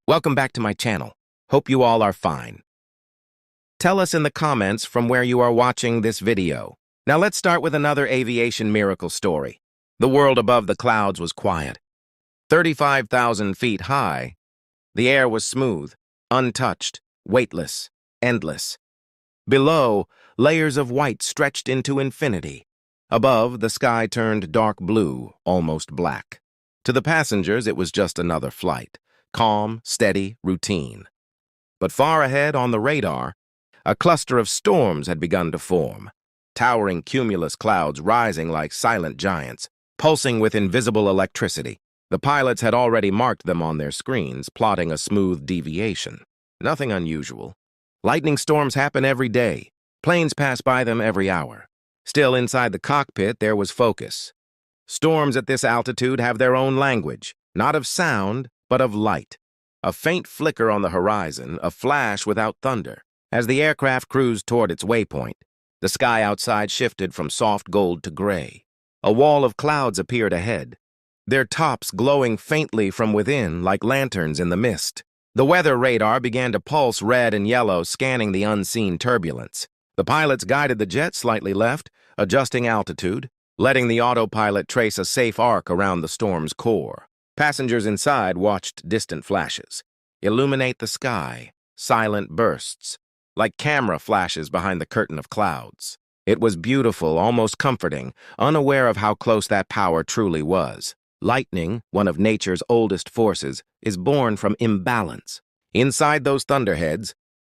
Welcome back to my channel. Hope you all are fine. Tell us in the comments from where you are watching this video. Now let's start with another aviation miracle story. The world above the clouds was quiet. 35,000 feet high, the air was smooth, untouched, weightless, endless. Below, layers of white stretched into infinity. Above, the sky turned dark blue, almost black. To the passengers, it was just another flight. Calm, steady, routine. But far ahead on the radar, a cluster of storms had begun to form, towering cumulus clouds rising like silent giants, pulsing with invisible electricity. The pilots had already marked them on their screens, plotting a smooth deviation. Nothing unusual. Lightning storms happen every day. Planes pass by them every hour. Still, inside the cockpit, there was focus. Storms at this altitude have their own language, not of sound, but of light. A faint flicker on the horizon, a flash without thunder. As the aircraft cruised toward its waypoint, the sky outside shifted from soft gold to gray. A wall of clouds appeared ahead, their tops glowing faintly from within like lanterns in the mist. The weather radar began to pulse red and yellow, scanning the unseen turbulence. The pilots guided the jet slightly left, adjusting altitude, letting the autopilot trace a safe arc around the storm's core. Passengers inside watched distant flashes illuminate the sky, silent bursts, like camera flashes behind the curtain of clouds. It was beautiful, almost comforting, unaware of how close that power truly was. Lightning, one of nature's oldest forces, is born from imbalance. Inside those thunderheads,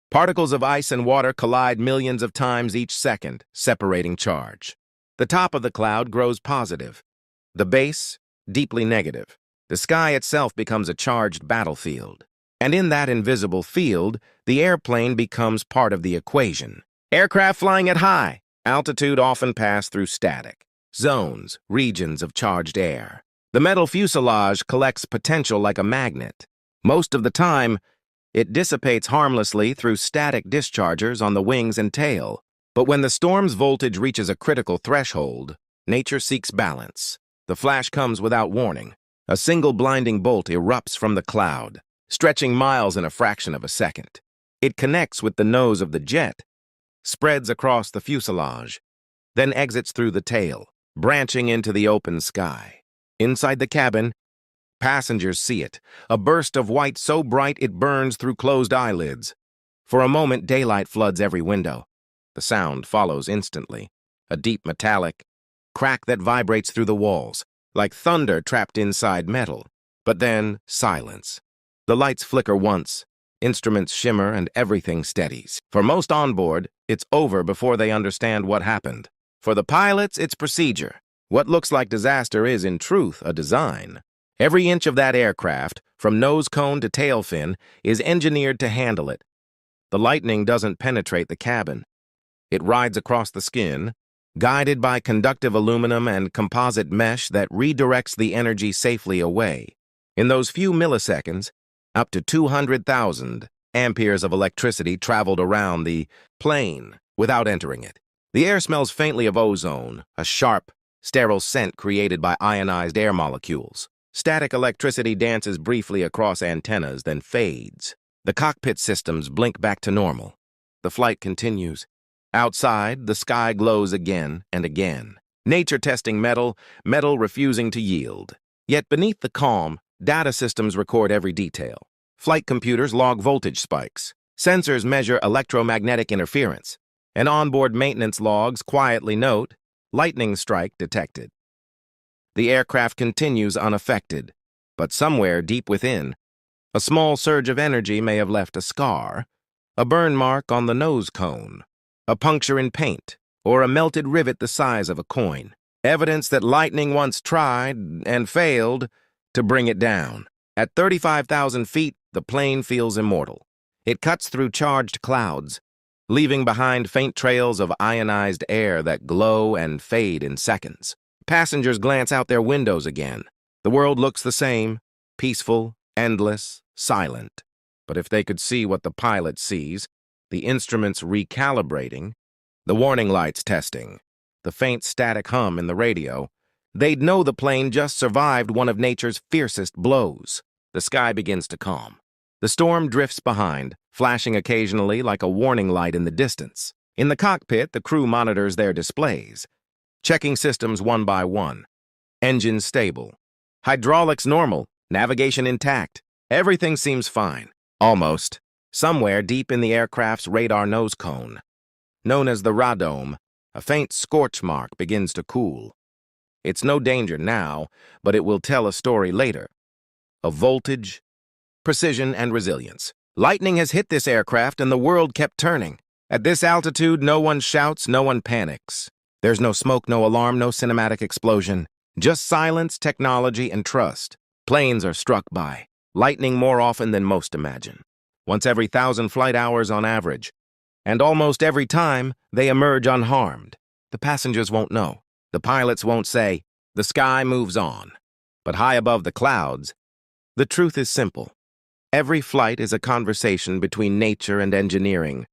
particles of ice and water collide millions of times each second, separating charge. The top of the cloud grows positive, the base deeply negative. The sky itself becomes a charged battlefield. And in that invisible field, the airplane becomes part of the equation. Aircraft flying at high altitude often pass through static zones, regions of charged air. The metal fuselage collects potential like a magnet. Most of the time, it dissipates harmlessly through static dischargers on the wings and tail. But when the storm's voltage reaches a critical threshold, nature seeks balance. The flash comes without warning. A single blinding bolt erupts from the cloud, stretching miles in a fraction of a second. It connects with the nose of the jet, spreads across the fuselage, then exits through the tail, branching into the open sky. Inside the cabin, passengers see it, a burst of white so bright it burns through closed eyelids. For a moment, daylight floods every window. The sound follows instantly, a deep metallic crack that vibrates through the walls, like thunder trapped inside metal. But then, silence. The lights flicker once, instruments shimmer, and everything steadies. For most on board, it's over before they understand what happened. For the pilots, it's procedure. What looks like disaster is, in truth, a design. Every inch of that aircraft, from nose cone to tail fin, is engineered to handle it. The lightning doesn't penetrate the cabin. It rides across the skin, guided by conductive aluminum and composite mesh that redirects the energy safely away. In those few milliseconds, up to 200,000 amperes of electricity traveled around the plane without entering it. The air smells faintly of ozone, a sharp, sterile scent created by ionized air molecules. Static electricity dances briefly across antennas, then fades. The cockpit systems blink back to normal. The flight continues. Outside, the sky glows again and again. Nature testing metal, metal refusing to yield. Yet beneath the calm, data systems record every detail. Flight computers log voltage spikes. Sensors measure electromagnetic interference. And onboard maintenance logs quietly note, lightning strike detected. The aircraft continues unaffected, but somewhere deep within, a small surge of energy may have left a scar, a burn mark on the nose cone, a puncture in paint, or a melted rivet the size of a coin. Evidence that lightning once tried, and failed, to bring it down. At 35,000 feet, the plane feels immortal. It cuts through charged clouds, leaving behind faint trails of ionized air that glow and fade in seconds. Passengers glance out their windows again. The world looks the same, peaceful, endless, silent. But if they could see what the pilot sees, the instruments recalibrating, The warning lights testing, the faint static hum in the radio. They'd know the plane just survived one of nature's fiercest blows. The sky begins to calm. The storm drifts behind, flashing occasionally like a warning light in the distance. In the cockpit, the crew monitors their displays, checking systems one by one. Engines stable. Hydraulics normal. Navigation intact. Everything seems fine. Almost. Somewhere deep in the aircraft's radar nose cone, known as the radome, a faint scorch mark begins to cool. It's no danger now, but it will tell a story later. Of voltage, precision, and resilience. Lightning has hit this aircraft and the world kept turning. At this altitude, no one shouts, no one panics. There's no smoke, no alarm, no cinematic explosion. Just silence, technology, and trust. Planes are struck by lightning more often than most imagine. Once every 1,000 flight hours on average. And almost every time, they emerge unharmed. The passengers won't know. The pilots won't say, the sky moves on. But high above the clouds, the truth is simple. Every flight is a conversation between nature and engineering,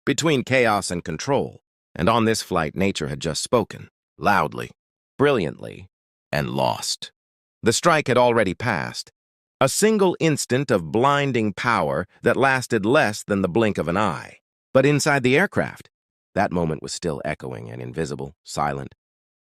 between chaos and control. And on this flight, nature had just spoken, loudly, brilliantly, and lost. The strike had already passed. A single instant of blinding power that lasted less than the blink of an eye. But inside the aircraft, that moment was still echoing and invisible, silent,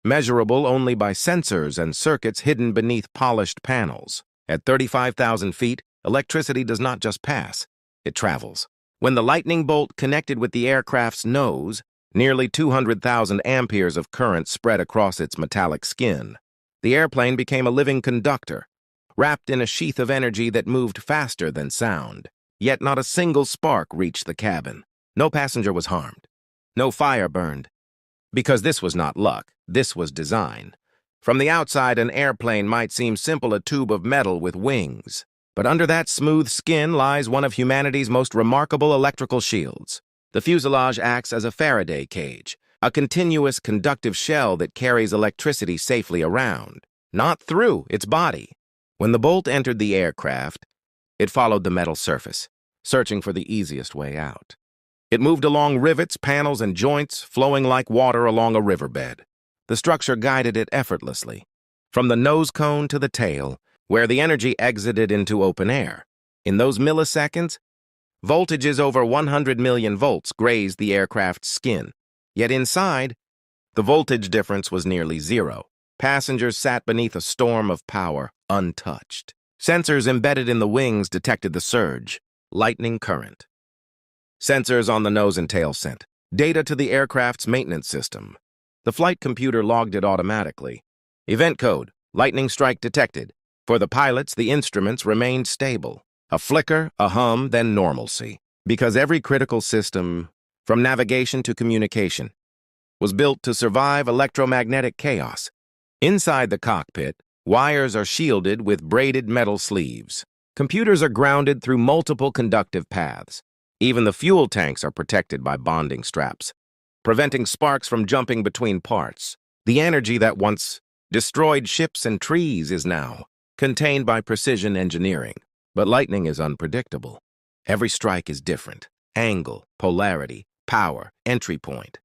measurable only by sensors and circuits hidden beneath polished panels. At 35,000 feet, electricity does not just pass, it travels. When the lightning bolt connected with the aircraft's nose, nearly 200,000 amperes of current spread across its metallic skin. The airplane became a living conductor, wrapped in a sheath of energy that moved faster than sound. Yet not a single spark reached the cabin. No passenger was harmed. No fire burned. Because this was not luck, this was design. From the outside, an airplane might seem simple, a tube of metal with wings. But under that smooth skin lies one of humanity's most remarkable electrical shields. The fuselage acts as a Faraday cage, a continuous conductive shell that carries electricity safely around, not through its body. When the bolt entered the aircraft, it followed the metal surface, searching for the easiest way out. It moved along rivets, panels, and joints, flowing like water along a riverbed. The structure guided it effortlessly, from the nose cone to the tail, where the energy exited into open air. In those milliseconds, voltages over 100 million volts grazed the aircraft's skin. Yet inside, the voltage difference was nearly zero. Passengers sat beneath a storm of power, untouched. Sensors embedded in the wings detected the surge, lightning current. Sensors on the nose and tail sent data to the aircraft's maintenance system. The flight computer logged it automatically. Event code, lightning strike detected. For the pilots, the instruments remained stable. A flicker, a hum, then normalcy. Because every critical system, from navigation to communication, was built to survive electromagnetic chaos. Inside the cockpit, wires are shielded with braided metal sleeves. Computers are grounded through multiple conductive paths. Even the fuel tanks are protected by bonding straps, preventing sparks from jumping between parts. The energy that once destroyed ships and trees is now contained by precision engineering. But lightning is unpredictable. Every strike is different. Angle, polarity, power, entry point.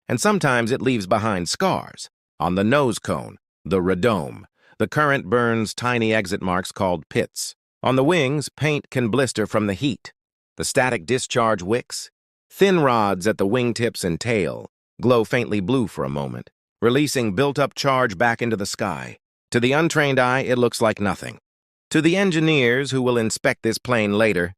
And sometimes it leaves behind scars. On the nose cone, the radome, the current burns tiny exit marks called pits. On the wings, paint can blister from the heat. The static discharge wicks, thin rods at the wingtips and tail, glow faintly blue for a moment, releasing built-up charge back into the sky. To the untrained eye, it looks like nothing. To the engineers who will inspect this plane later,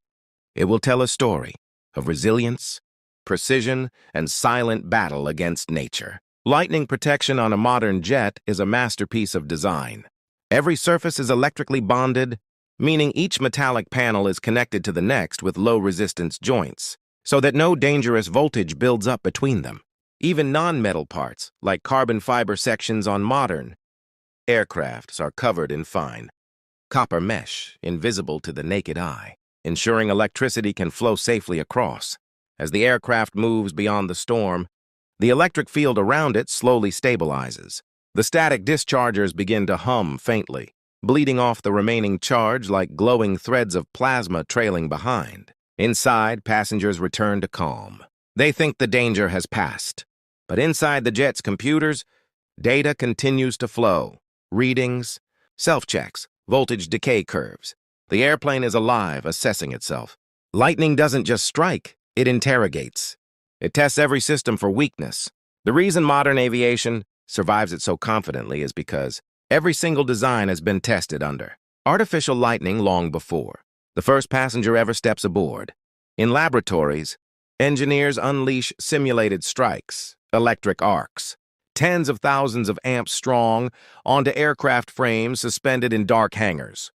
it will tell a story of resilience, precision, and silent battle against nature. Lightning protection on a modern jet is a masterpiece of design. Every surface is electrically bonded, meaning each metallic panel is connected to the next with low-resistance joints, so that no dangerous voltage builds up between them. Even non-metal parts, like carbon fiber sections on modern aircrafts, are covered in fine copper mesh, invisible to the naked eye, ensuring electricity can flow safely across. As the aircraft moves beyond the storm, the electric field around it slowly stabilizes. The static dischargers begin to hum faintly, bleeding off the remaining charge like glowing threads of plasma trailing behind. Inside, passengers return to calm. They think the danger has passed. But inside the jet's computers, data continues to flow. Readings, self-checks, voltage decay curves. The airplane is alive, assessing itself. Lightning doesn't just strike, it interrogates. It tests every system for weakness. The reason modern aviation survives it so confidently is because every single design has been tested under artificial lightning long before the first passenger ever steps aboard. In laboratories, engineers unleash simulated strikes, electric arcs, tens of thousands of amps strong, onto aircraft frames suspended in dark hangars.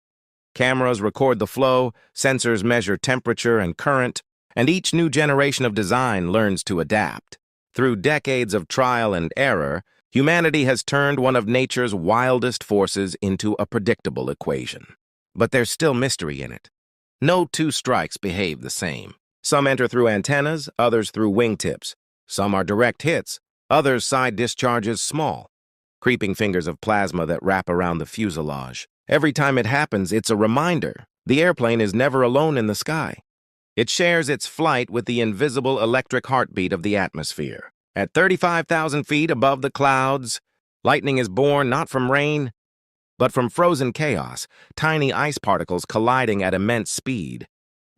Cameras record the flow, sensors measure temperature and current, and each new generation of design learns to adapt. Through decades of trial and error, humanity has turned one of nature's wildest forces into a predictable equation. But there's still mystery in it. No two strikes behave the same. Some enter through antennas, others through wingtips. Some are direct hits, others side discharges small, creeping fingers of plasma that wrap around the fuselage. Every time it happens, it's a reminder. The airplane is never alone in the sky. It shares its flight with the invisible electric heartbeat of the atmosphere. At 35,000 feet above the clouds, lightning is born not from rain, but from frozen chaos, tiny ice particles colliding at immense speed,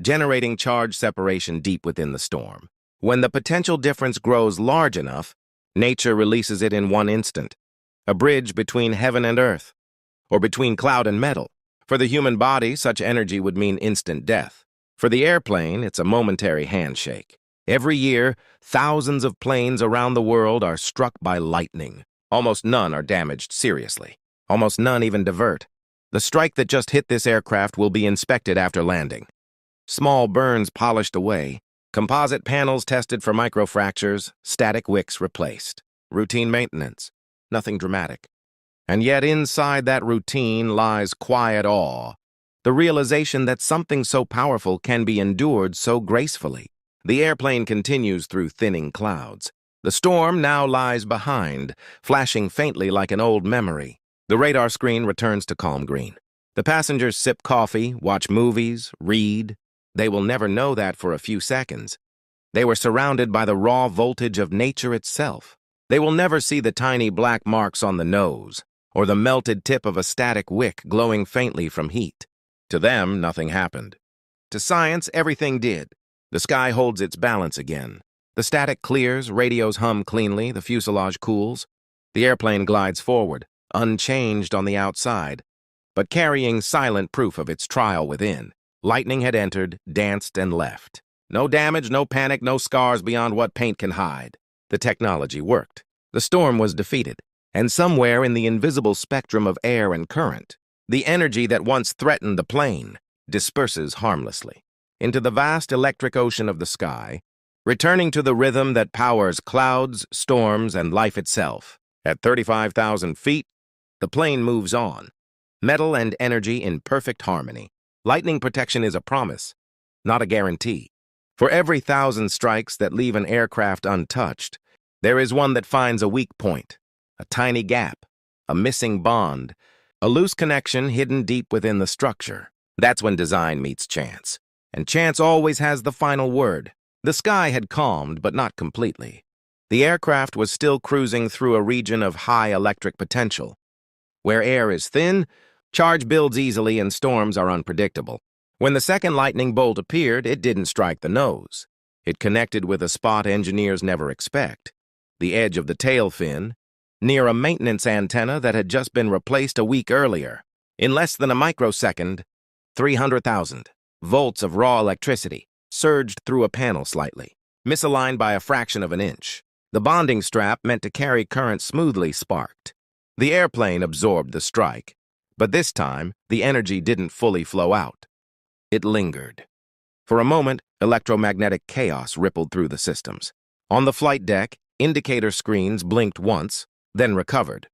generating charge separation deep within the storm. When the potential difference grows large enough, nature releases it in one instant, a bridge between heaven and earth, or between cloud and metal. For the human body, such energy would mean instant death. For the airplane, it's a momentary handshake. Every year, thousands of planes around the world are struck by lightning. Almost none are damaged seriously. Almost none even divert. The strike that just hit this aircraft will be inspected after landing. Small burns polished away, composite panels tested for microfractures, static wicks replaced. Routine maintenance. Nothing dramatic. And yet inside that routine lies quiet awe, the realization that something so powerful can be endured so gracefully. The airplane continues through thinning clouds. The storm now lies behind, flashing faintly like an old memory. The radar screen returns to calm green. The passengers sip coffee, watch movies, read. They will never know that for a few seconds. They were surrounded by the raw voltage of nature itself. They will never see the tiny black marks on the nose, or the melted tip of a static wick glowing faintly from heat. To them, nothing happened. To science, everything did. The sky holds its balance again. The static clears, radios hum cleanly, the fuselage cools. The airplane glides forward, unchanged on the outside, but carrying silent proof of its trial within. Lightning had entered, danced, and left. No damage, no panic, no scars beyond what paint can hide. The technology worked. The storm was defeated, and somewhere in the invisible spectrum of air and current, the energy that once threatened the plane disperses harmlessly into the vast electric ocean of the sky, returning to the rhythm that powers clouds, storms, and life itself. At 35,000 feet, the plane moves on, metal and energy in perfect harmony. Lightning protection is a promise, not a guarantee. For every 1,000 strikes that leave an aircraft untouched, there is one that finds a weak point, a tiny gap, a missing bond, a loose connection hidden deep within the structure. That's when design meets chance. And chance always has the final word. The sky had calmed, but not completely. The aircraft was still cruising through a region of high electric potential. Where air is thin, charge builds easily and storms are unpredictable. When the second lightning bolt appeared, it didn't strike the nose. It connected with a spot engineers never expect, the edge of the tail fin, near a maintenance antenna that had just been replaced a week earlier. In less than a microsecond, 300,000 volts of raw electricity surged through a panel slightly, misaligned by a fraction of an inch. The bonding strap meant to carry current smoothly sparked. The airplane absorbed the strike, but this time the energy didn't fully flow out. It lingered. For a moment, electromagnetic chaos rippled through the systems. On the flight deck, indicator screens blinked once, then recovered.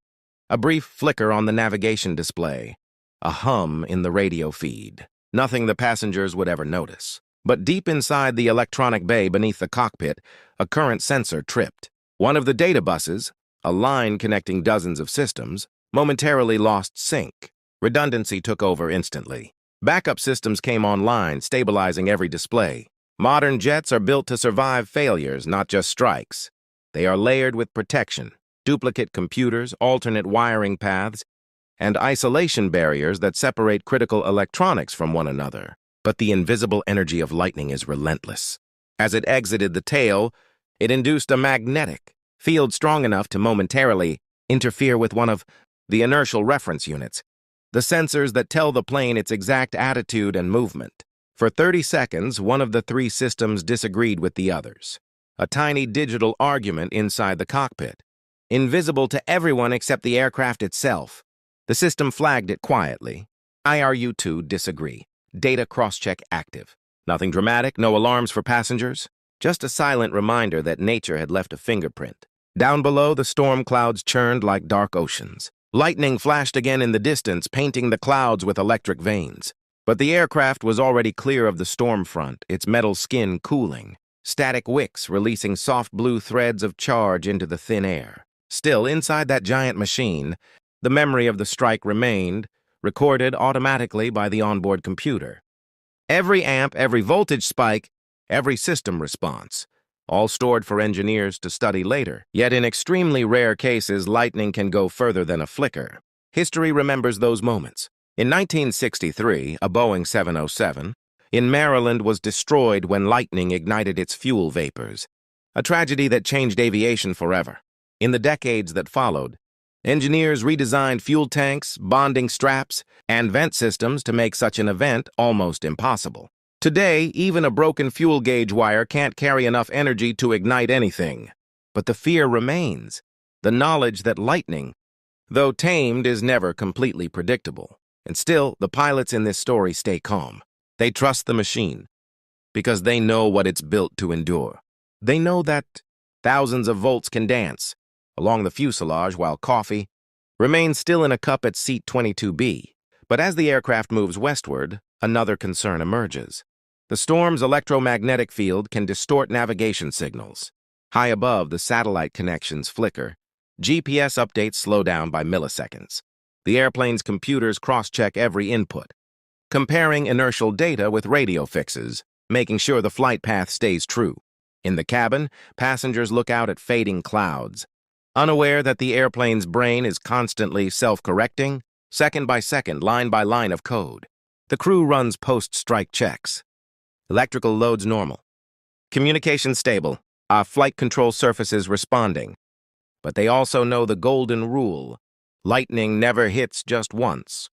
A brief flicker on the navigation display, a hum in the radio feed. Nothing the passengers would ever notice. But deep inside the electronic bay beneath the cockpit, a current sensor tripped. One of the data buses, a line connecting dozens of systems, momentarily lost sync. Redundancy took over instantly. Backup systems came online, stabilizing every display. Modern jets are built to survive failures, not just strikes. They are layered with protection, duplicate computers, alternate wiring paths, and isolation barriers that separate critical electronics from one another. But the invisible energy of lightning is relentless. As it exited the tail, it induced a magnetic field strong enough to momentarily interfere with one of the inertial reference units, the sensors that tell the plane its exact attitude and movement. For 30 seconds, one of the three systems disagreed with the others. A tiny digital argument inside the cockpit, invisible to everyone except the aircraft itself. The system flagged it quietly. IRU-2 disagree. Data cross-check active. Nothing dramatic, no alarms for passengers. Just a silent reminder that nature had left a fingerprint. Down below, the storm clouds churned like dark oceans. Lightning flashed again in the distance, painting the clouds with electric veins. But the aircraft was already clear of the storm front, its metal skin cooling, static wicks releasing soft blue threads of charge into the thin air. Still, inside that giant machine, the memory of the strike remained, recorded automatically by the onboard computer. Every amp, every voltage spike, every system response, all stored for engineers to study later. Yet in extremely rare cases, lightning can go further than a flicker. History remembers those moments. In 1963, a Boeing 707 in Maryland was destroyed when lightning ignited its fuel vapors, a tragedy that changed aviation forever. In the decades that followed, engineers redesigned fuel tanks, bonding straps, and vent systems to make such an event almost impossible. Today, even a broken fuel gauge wire can't carry enough energy to ignite anything. But the fear remains, the knowledge that lightning, though tamed, is never completely predictable. And still, the pilots in this story stay calm. They trust the machine because they know what it's built to endure. They know that thousands of volts can dance along the fuselage while coffee remains still in a cup at seat 22B. But as the aircraft moves westward, another concern emerges. The storm's electromagnetic field can distort navigation signals. High above, the satellite connections flicker. GPS updates slow down by milliseconds. The airplane's computers cross-check every input, comparing inertial data with radio fixes, making sure the flight path stays true. In the cabin, passengers look out at fading clouds, unaware that the airplane's brain is constantly self-correcting, second by second, line by line of code. The crew runs post-strike checks. Electrical loads normal. Communication stable. Our flight control surfaces responding. But they also know the golden rule. Lightning never hits just once.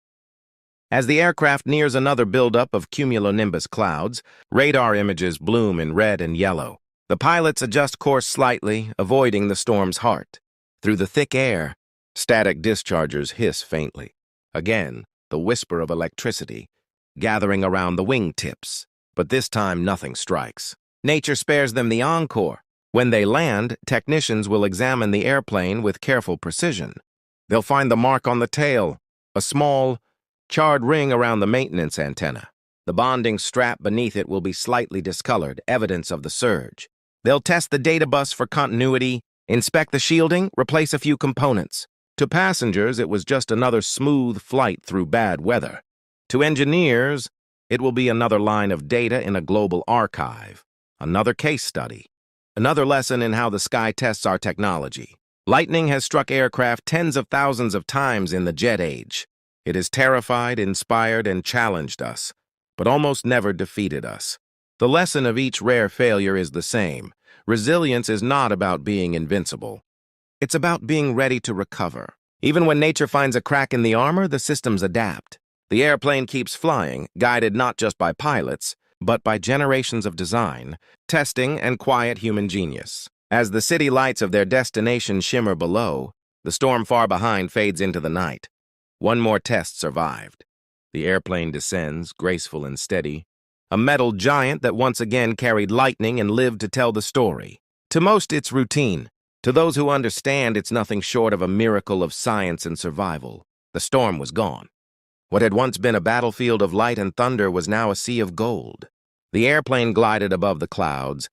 As the aircraft nears another buildup of cumulonimbus clouds, radar images bloom in red and yellow. The pilots adjust course slightly, avoiding the storm's heart. Through the thick air, static dischargers hiss faintly. Again, the whisper of electricity, gathering around the wingtips. But this time, nothing strikes. Nature spares them the encore. When they land, technicians will examine the airplane with careful precision. They'll find the mark on the tail, a small, charred ring around the maintenance antenna. The bonding strap beneath it will be slightly discolored, evidence of the surge. They'll test the data bus for continuity, inspect the shielding, replace a few components. To passengers, it was just another smooth flight through bad weather. To engineers, it will be another line of data in a global archive, another case study, another lesson in how the sky tests our technology. Lightning has struck aircraft tens of thousands of times in the jet age. It has terrified, inspired, and challenged us, but almost never defeated us. The lesson of each rare failure is the same. Resilience is not about being invincible. It's about being ready to recover. Even when nature finds a crack in the armor, the systems adapt. The airplane keeps flying, guided not just by pilots, but by generations of design, testing, and quiet human genius. As the city lights of their destination shimmer below, the storm far behind fades into the night. One more test survived. The airplane descends, graceful and steady, a metal giant that once again carried lightning and lived to tell the story. To most, it's routine. To those who understand, it's nothing short of a miracle of science and survival. The storm was gone. What had once been a battlefield of light and thunder was now a sea of gold. The airplane glided above the clouds,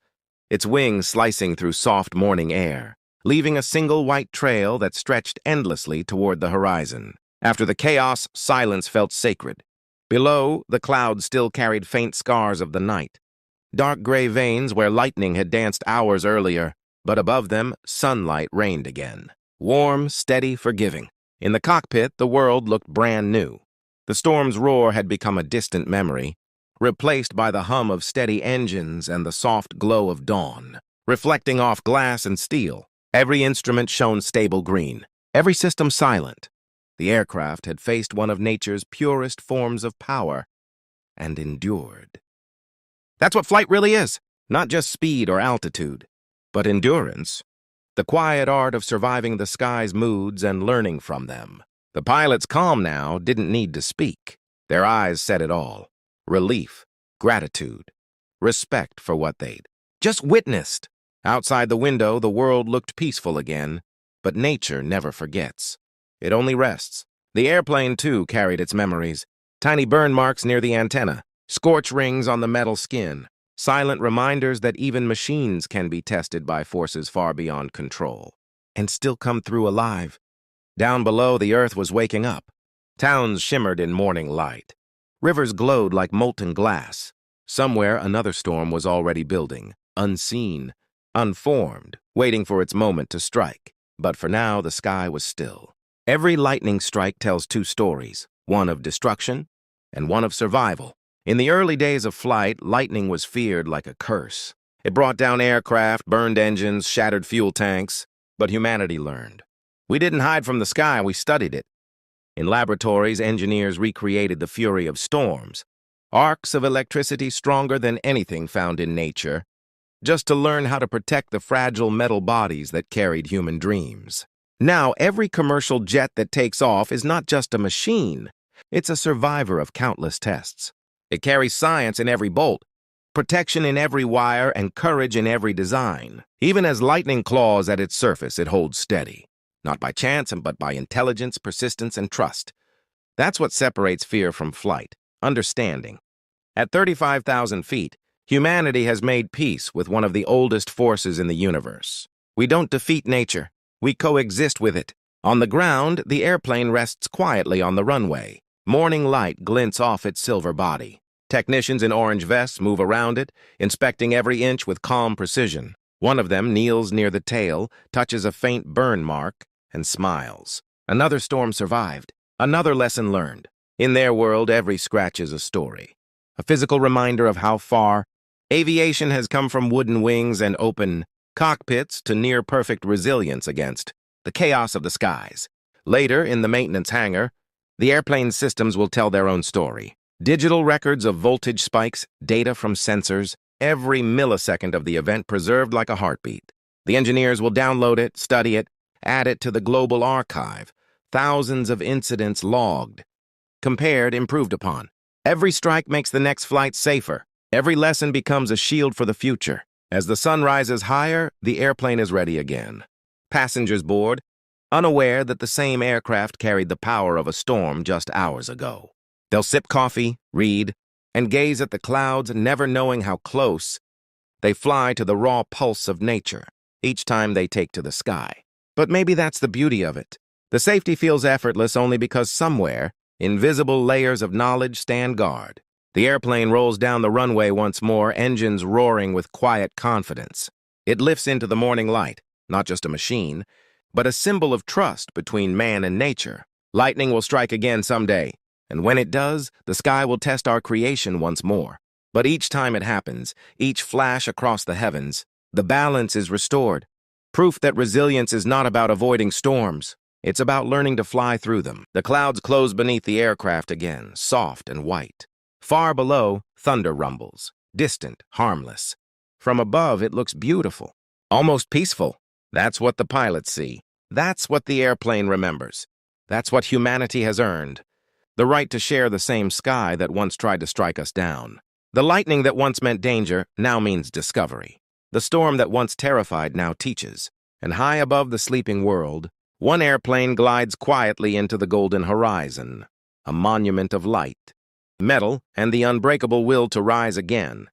its wings slicing through soft morning air, leaving a single white trail that stretched endlessly toward the horizon. After the chaos, silence felt sacred. Below, the clouds still carried faint scars of the night, dark gray veins where lightning had danced hours earlier. But above them, sunlight reigned again. Warm, steady, forgiving. In the cockpit, the world looked brand new. The storm's roar had become a distant memory, replaced by the hum of steady engines and the soft glow of dawn. Reflecting off glass and steel, every instrument shone stable green, every system silent. The aircraft had faced one of nature's purest forms of power and endured. That's what flight really is, not just speed or altitude, but endurance. The quiet art of surviving the sky's moods and learning from them. The pilots, calm now, didn't need to speak. Their eyes said it all. Relief, gratitude, respect for what they'd just witnessed. Outside the window, the world looked peaceful again, but nature never forgets. It only rests. The airplane, too, carried its memories. Tiny burn marks near the antenna, scorch rings on the metal skin, silent reminders that even machines can be tested by forces far beyond control, and still come through alive. Down below, the earth was waking up. Towns shimmered in morning light. Rivers glowed like molten glass. Somewhere, another storm was already building, unseen, unformed, waiting for its moment to strike. But for now, the sky was still. Every lightning strike tells two stories, one of destruction and one of survival. In the early days of flight, lightning was feared like a curse. It brought down aircraft, burned engines, shattered fuel tanks. But humanity learned. We didn't hide from the sky, we studied it. In laboratories, engineers recreated the fury of storms, arcs of electricity stronger than anything found in nature, just to learn how to protect the fragile metal bodies that carried human dreams. Now, every commercial jet that takes off is not just a machine, it's a survivor of countless tests. It carries science in every bolt, protection in every wire, and courage in every design. Even as lightning claws at its surface, it holds steady. Not by chance, but by intelligence, persistence, and trust. That's what separates fear from flight, understanding. At 35,000 feet, humanity has made peace with one of the oldest forces in the universe. We don't defeat nature, we coexist with it. On the ground, the airplane rests quietly on the runway. Morning light glints off its silver body. Technicians in orange vests move around it, inspecting every inch with calm precision. One of them kneels near the tail, touches a faint burn mark, and smiles. Another storm survived. Another lesson learned. In their world, every scratch is a story. A physical reminder of how far aviation has come from wooden wings and open cockpits to near-perfect resilience against the chaos of the skies. Later, in the maintenance hangar, the airplane's systems will tell their own story. Digital records of voltage spikes, data from sensors, every millisecond of the event preserved like a heartbeat. The engineers will download it, study it, add it to the global archive. Thousands of incidents logged, compared, improved upon. Every strike makes the next flight safer. Every lesson becomes a shield for the future. As the sun rises higher, the airplane is ready again. Passengers board, unaware that the same aircraft carried the power of a storm just hours ago. They'll sip coffee, read, and gaze at the clouds, never knowing how close they fly to the raw pulse of nature each time they take to the sky. But maybe that's the beauty of it. The safety feels effortless only because somewhere, invisible layers of knowledge stand guard. The airplane rolls down the runway once more, engines roaring with quiet confidence. It lifts into the morning light, not just a machine, but a symbol of trust between man and nature. Lightning will strike again someday, and when it does, the sky will test our creation once more. But each time it happens, each flash across the heavens, the balance is restored. Proof that resilience is not about avoiding storms. It's about learning to fly through them. The clouds close beneath the aircraft again, soft and white. Far below, thunder rumbles, distant, harmless. From above, it looks beautiful, almost peaceful. That's what the pilots see. That's what the airplane remembers. That's what humanity has earned. The right to share the same sky that once tried to strike us down. The lightning that once meant danger now means discovery. The storm that once terrified now teaches. And high above the sleeping world, one airplane glides quietly into the golden horizon, a monument of light, metal, and the unbreakable will to rise again.